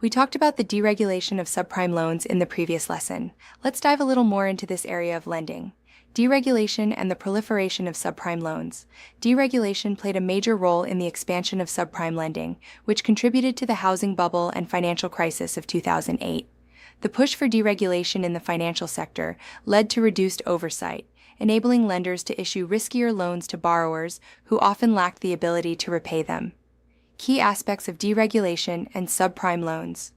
We talked about the deregulation of subprime loans in the previous lesson. Let's dive a little more into this area of lending. Deregulation and the proliferation of subprime loans. Deregulation played a major role in the expansion of subprime lending, which contributed to the housing bubble and financial crisis of 2008. The push for deregulation in the financial sector led to reduced oversight, enabling lenders to issue riskier loans to borrowers who often lacked the ability to repay them. Key aspects of deregulation and subprime loans.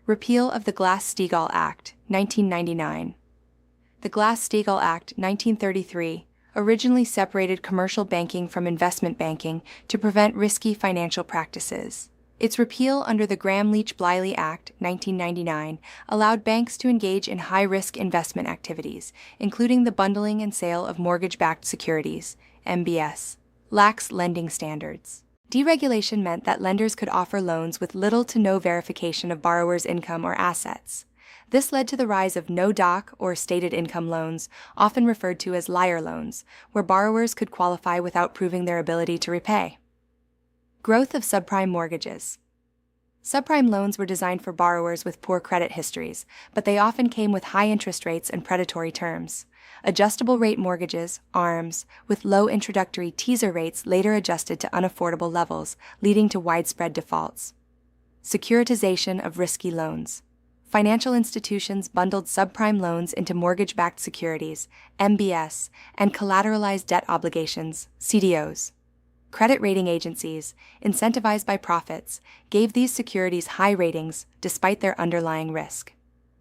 Repeal of the Glass-Steagall Act, 1999. The Glass-Steagall Act, 1933, originally separated commercial banking from investment banking to prevent risky financial practices. Its repeal under the Gramm-Leach-Bliley Act, 1999, allowed banks to engage in high-risk investment activities, including the bundling and sale of mortgage-backed securities, MBS. Lax lending standards. Deregulation meant that lenders could offer loans with little to no verification of borrowers' income or assets. This led to the rise of no-doc or stated income loans, often referred to as liar loans, where borrowers could qualify without proving their ability to repay. Growth of subprime mortgages. Subprime loans were designed for borrowers with poor credit histories, but they often came with high interest rates and predatory terms. Adjustable rate mortgages, ARMs, with low introductory teaser rates later adjusted to unaffordable levels, leading to widespread defaults. Securitization of risky loans. Financial institutions bundled subprime loans into mortgage-backed securities, MBS, and collateralized debt obligations, CDOs. Credit rating agencies, incentivized by profits, gave these securities high ratings despite their underlying risk.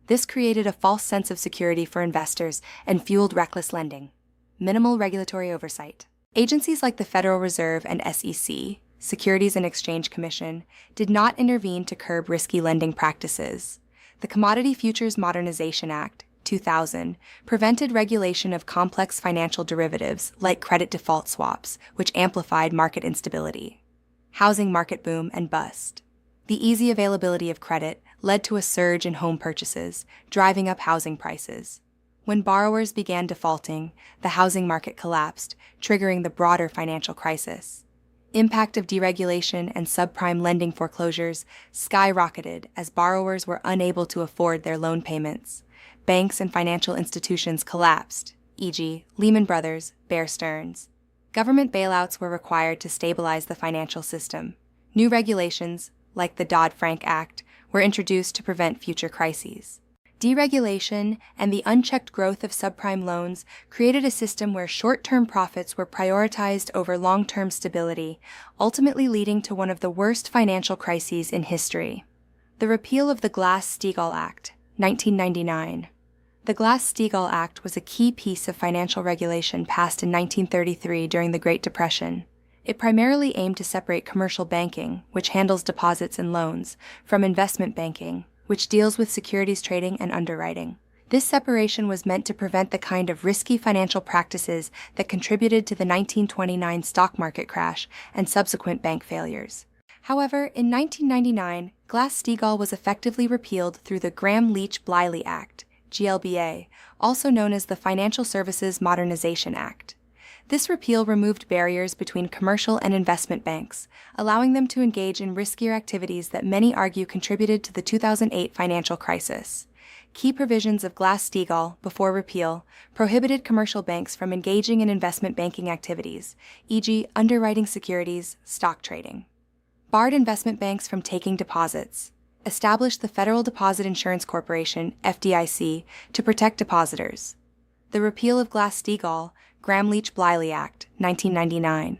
This created a false sense of security for investors and fueled reckless lending. Minimal regulatory oversight. Agencies like the Federal Reserve and SEC, Securities and Exchange Commission, did not intervene to curb risky lending practices. The Commodity Futures Modernization Act, 2000, prevented regulation of complex financial derivatives like credit default swaps, which amplified market instability. Housing market boom and bust. The easy availability of credit led to a surge in home purchases, driving up housing prices. When borrowers began defaulting, the housing market collapsed, triggering the broader financial crisis. Impact of deregulation and subprime lending foreclosures skyrocketed as borrowers were unable to afford their loan payments. Banks and financial institutions collapsed, e.g., Lehman Brothers, Bear Stearns. Government bailouts were required to stabilize the financial system. New regulations, like the Dodd-Frank Act, were introduced to prevent future crises. Deregulation and the unchecked growth of subprime loans created a system where short-term profits were prioritized over long-term stability, ultimately leading to one of the worst financial crises in history. The repeal of the Glass-Steagall Act, 1999. The Glass-Steagall Act was a key piece of financial regulation passed in 1933 during the Great Depression. It primarily aimed to separate commercial banking, which handles deposits and loans, from investment banking, which deals with securities trading and underwriting. This separation was meant to prevent the kind of risky financial practices that contributed to the 1929 stock market crash and subsequent bank failures. However, in 1999, Glass-Steagall was effectively repealed through the Gramm-Leach-Bliley Act, GLBA, also known as the Financial Services Modernization Act. This repeal removed barriers between commercial and investment banks, allowing them to engage in riskier activities that many argue contributed to the 2008 financial crisis. Key provisions of Glass-Steagall, before repeal, prohibited commercial banks from engaging in investment banking activities, e.g., underwriting securities, stock trading. Barred investment banks from taking deposits. Established the Federal Deposit Insurance Corporation, FDIC, to protect depositors. The repeal of Glass-Steagall, Gramm-Leach-Bliley Act, 1999.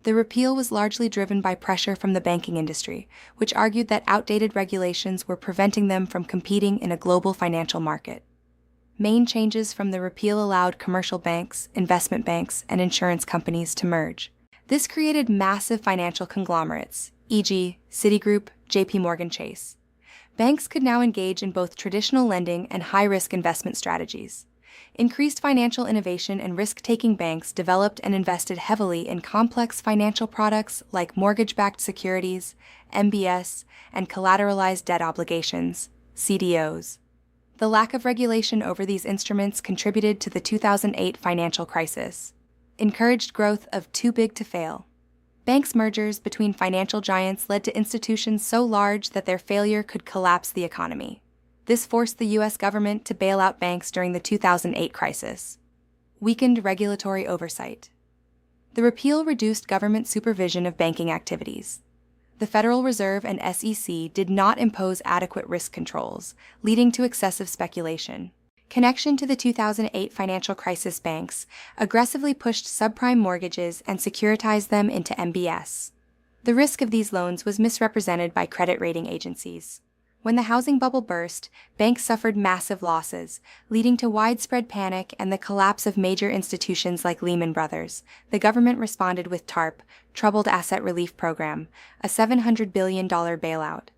The repeal was largely driven by pressure from the banking industry, which argued that outdated regulations were preventing them from competing in a global financial market. Main changes from the repeal allowed commercial banks, investment banks, and insurance companies to merge. This created massive financial conglomerates, e.g., Citigroup, JP Morgan Chase. Banks could now engage in both traditional lending and high-risk investment strategies. Increased financial innovation and risk-taking banks developed and invested heavily in complex financial products like mortgage-backed securities, MBS, and collateralized debt obligations, CDOs. The lack of regulation over these instruments contributed to the 2008 financial crisis. Encouraged growth of too big to fail. Banks' mergers between financial giants led to institutions so large that their failure could collapse the economy. This forced the U.S. government to bail out banks during the 2008 crisis. Weakened regulatory oversight. The repeal reduced government supervision of banking activities. The Federal Reserve and SEC did not impose adequate risk controls, leading to excessive speculation. Connection to the 2008 financial crisis, banks aggressively pushed subprime mortgages and securitized them into MBS. The risk of these loans was misrepresented by credit rating agencies. When the housing bubble burst, banks suffered massive losses, leading to widespread panic and the collapse of major institutions like Lehman Brothers. The government responded with TARP, Troubled Asset Relief Program, a $700 billion bailout.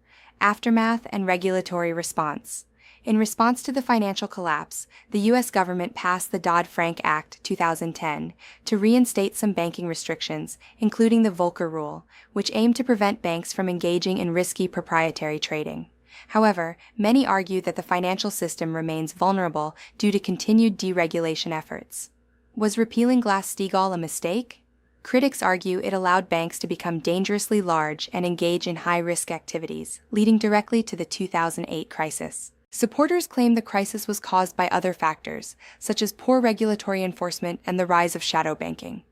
Aftermath and regulatory response. In response to the financial collapse, the U.S. government passed the Dodd-Frank Act 2010 to reinstate some banking restrictions, including the Volcker Rule, which aimed to prevent banks from engaging in risky proprietary trading. However, many argue that the financial system remains vulnerable due to continued deregulation efforts. Was repealing Glass-Steagall a mistake? Critics argue it allowed banks to become dangerously large and engage in high-risk activities, leading directly to the 2008 crisis. Supporters claim the crisis was caused by other factors, such as poor regulatory enforcement and the rise of shadow banking.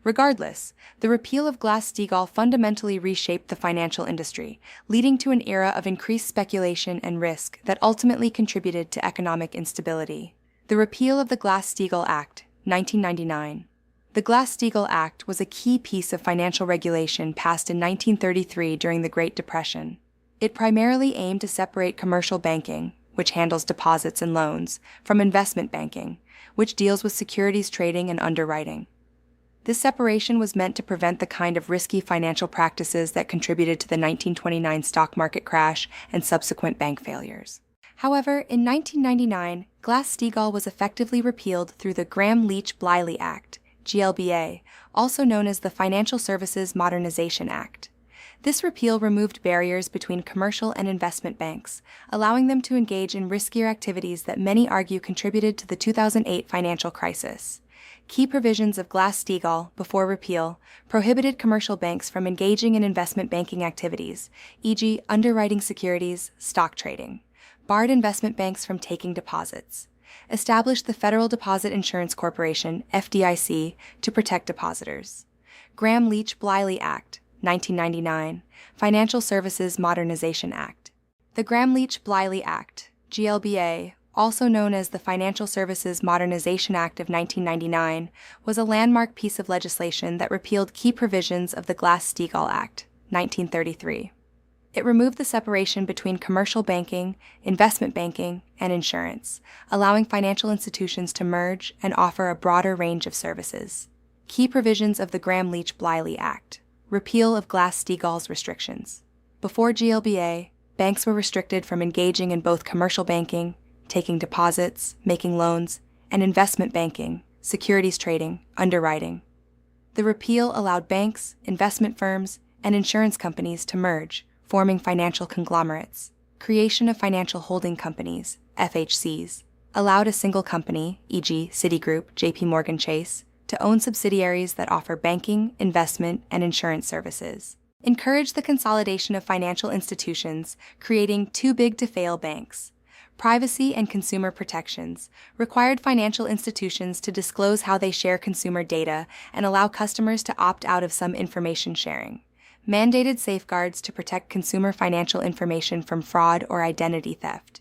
Regardless, the repeal of Glass-Steagall fundamentally reshaped the financial industry, leading to an era of increased speculation and risk that ultimately contributed to economic instability. The repeal of the Glass-Steagall Act, 1999. The Glass-Steagall Act was a key piece of financial regulation passed in 1933 during the Great Depression. It primarily aimed to separate commercial banking, which handles deposits and loans, from investment banking, which deals with securities trading and underwriting. This separation was meant to prevent the kind of risky financial practices that contributed to the 1929 stock market crash and subsequent bank failures. However, in 1999, Glass-Steagall was effectively repealed through the Gramm-Leach-Bliley Act, GLBA, also known as the Financial Services Modernization Act. This repeal removed barriers between commercial and investment banks, allowing them to engage in riskier activities that many argue contributed to the 2008 financial crisis. Key provisions of Glass-Steagall, before repeal, prohibited commercial banks from engaging in investment banking activities, e.g., underwriting securities, stock trading, barred investment banks from taking deposits, established the Federal Deposit Insurance Corporation, FDIC, to protect depositors. Gramm-Leach-Bliley Act, 1999, Financial Services Modernization Act. The Gramm-Leach-Bliley Act, GLBA, also known as the Financial Services Modernization Act of 1999, was a landmark piece of legislation that repealed key provisions of the Glass-Steagall Act, 1933. It removed the separation between commercial banking, investment banking, and insurance, allowing financial institutions to merge and offer a broader range of services. Key provisions of the Gramm-Leach-Bliley Act. Repeal of Glass-Steagall's restrictions. Before GLBA, banks were restricted from engaging in both commercial banking, taking deposits, making loans, and investment banking, securities trading, underwriting. The repeal allowed banks, investment firms, and insurance companies to merge, forming financial conglomerates. Creation of financial holding companies, FHCs, allowed a single company, e.g., Citigroup, JP Morgan Chase, to own subsidiaries that offer banking, investment, and insurance services. Encouraged the consolidation of financial institutions, creating too big to fail banks. Privacy and consumer protections required financial institutions to disclose how they share consumer data and allow customers to opt out of some information sharing. Mandated safeguards to protect consumer financial information from fraud or identity theft.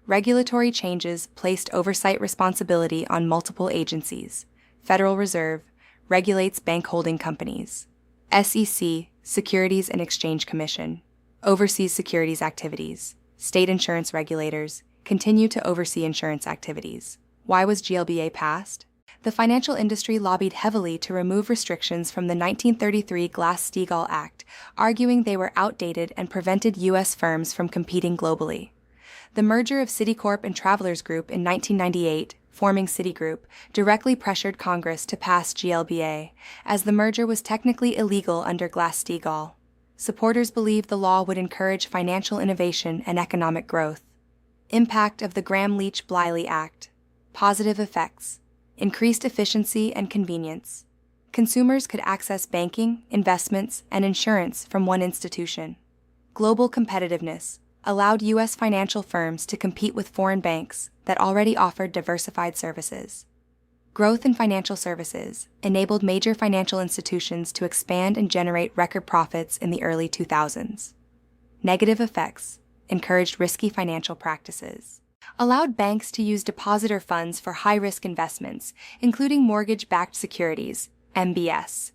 Regulatory changes placed oversight responsibility on multiple agencies. Federal Reserve regulates bank holding companies. SEC, Securities and Exchange Commission, oversees securities activities. State insurance regulators continue to oversee insurance activities. Why was GLBA passed? The financial industry lobbied heavily to remove restrictions from the 1933 Glass-Steagall Act, arguing they were outdated and prevented U.S. firms from competing globally. The merger of Citicorp and Travelers Group in 1998, forming Citigroup, directly pressured Congress to pass GLBA, as the merger was technically illegal under Glass-Steagall. Supporters believed the law would encourage financial innovation and economic growth. Impact of the Gramm-Leach-Bliley Act. Positive effects. Increased efficiency and convenience. consumers could access banking, investments, and insurance from one institution. Global competitiveness allowed U.S. financial firms to compete with foreign banks that already offered diversified services. Growth in financial services enabled major financial institutions to expand and generate record profits in the early 2000s. Negative effects encouraged risky financial practices, allowed banks to use depositor funds for high-risk investments, including mortgage-backed securities, MBS,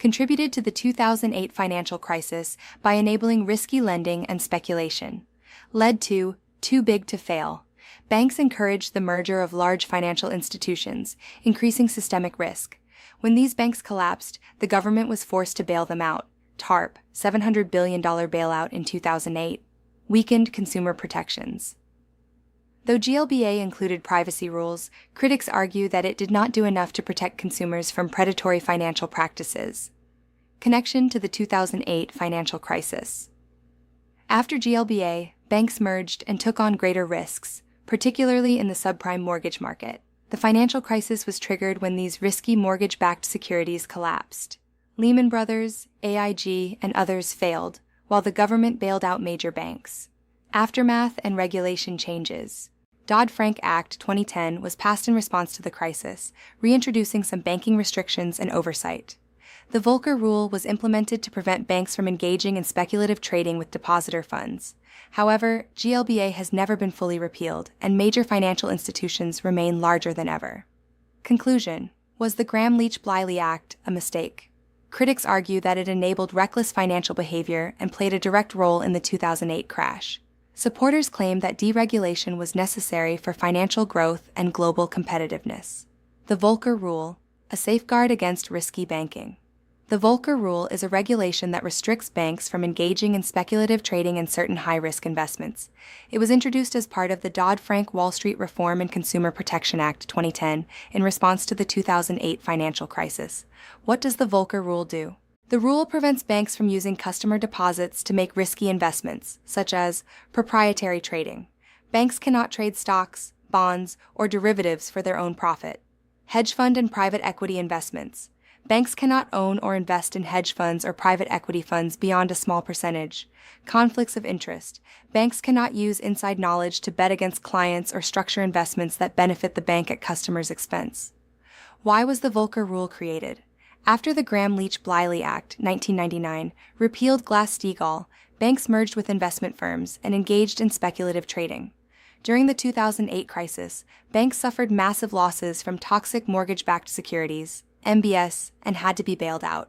contributed to the 2008 financial crisis by enabling risky lending and speculation, led to too big to fail. Banks encouraged the merger of large financial institutions, increasing systemic risk. When these banks collapsed, the government was forced to bail them out. TARP, $700 billion bailout in 2008, weakened consumer protections. Though GLBA included privacy rules, critics argue that it did not do enough to protect consumers from predatory financial practices. Connection to the 2008 financial crisis. After GLBA, banks merged and took on greater risks, particularly in the subprime mortgage market. The financial crisis was triggered when these risky mortgage-backed securities collapsed. Lehman Brothers, AIG, and others failed, while the government bailed out major banks. Aftermath and regulation changes. Dodd-Frank Act 2010 was passed in response to the crisis, reintroducing some banking restrictions and oversight. The Volcker Rule was implemented to prevent banks from engaging in speculative trading with depositor funds. However, GLBA has never been fully repealed, and major financial institutions remain larger than ever. Conclusion: was the Gramm-Leach-Bliley Act a mistake? Critics argue that it enabled reckless financial behavior and played a direct role in the 2008 crash. Supporters claim that deregulation was necessary for financial growth and global competitiveness. The Volcker Rule, a safeguard against risky banking. The Volcker Rule is a regulation that restricts banks from engaging in speculative trading in certain high-risk investments. It was introduced as part of the Dodd-Frank Wall Street Reform and Consumer Protection Act 2010 in response to the 2008 financial crisis. What does the Volcker Rule do? The rule prevents banks from using customer deposits to make risky investments, such as proprietary trading. Banks cannot trade stocks, bonds, or derivatives for their own profit. Hedge fund and private equity investments. Banks cannot own or invest in hedge funds or private equity funds beyond a small percentage. Conflicts of interest. Banks cannot use inside knowledge to bet against clients or structure investments that benefit the bank at customers' expense. Why was the Volcker Rule created? After the Gramm-Leach-Bliley Act, 1999, repealed Glass-Steagall, banks merged with investment firms and engaged in speculative trading. During the 2008 crisis, banks suffered massive losses from toxic mortgage-backed securities, MBS, and had to be bailed out.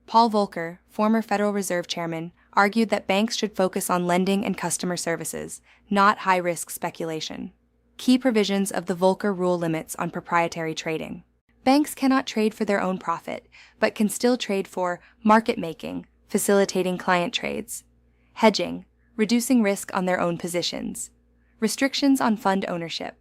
Paul Volcker, former Federal Reserve Chairman, argued that banks should focus on lending and customer services, not high-risk speculation. Key provisions of the Volcker Rule limits on proprietary trading. Banks cannot trade for their own profit, but can still trade for market making, facilitating client trades, hedging, reducing risk on their own positions, restrictions on fund ownership.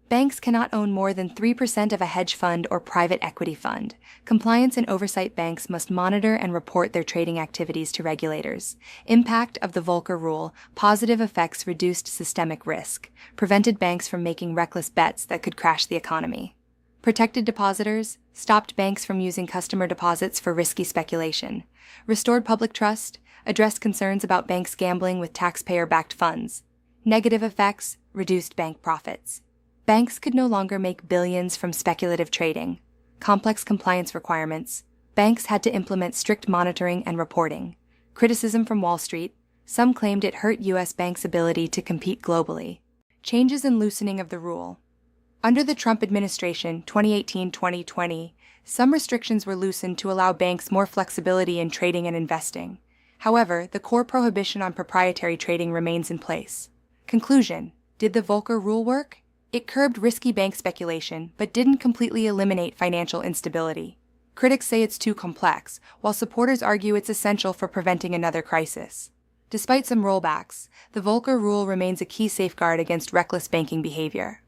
Banks cannot own more than 3% of a hedge fund or private equity fund. Compliance and oversight banks must monitor and report their trading activities to regulators. Impact of the Volcker Rule: positive effects reduced systemic risk, prevented banks from making reckless bets that could crash the economy. Protected depositors, stopped banks from using customer deposits for risky speculation. Restored public trust, addressed concerns about banks gambling with taxpayer-backed funds. Negative effects, reduced bank profits. Banks could no longer make billions from speculative trading. Complex compliance requirements. Banks had to implement strict monitoring and reporting. Criticism from Wall Street. Some claimed it hurt U.S. banks' ability to compete globally. Changes and loosening of the rule. Under the Trump administration, 2018-2020, some restrictions were loosened to allow banks more flexibility in trading and investing. However, the core prohibition on proprietary trading remains in place. Conclusion: did the Volcker Rule work? It curbed risky bank speculation, but didn't completely eliminate financial instability. Critics say it's too complex, while supporters argue it's essential for preventing another crisis. Despite some rollbacks, the Volcker Rule remains a key safeguard against reckless banking behavior.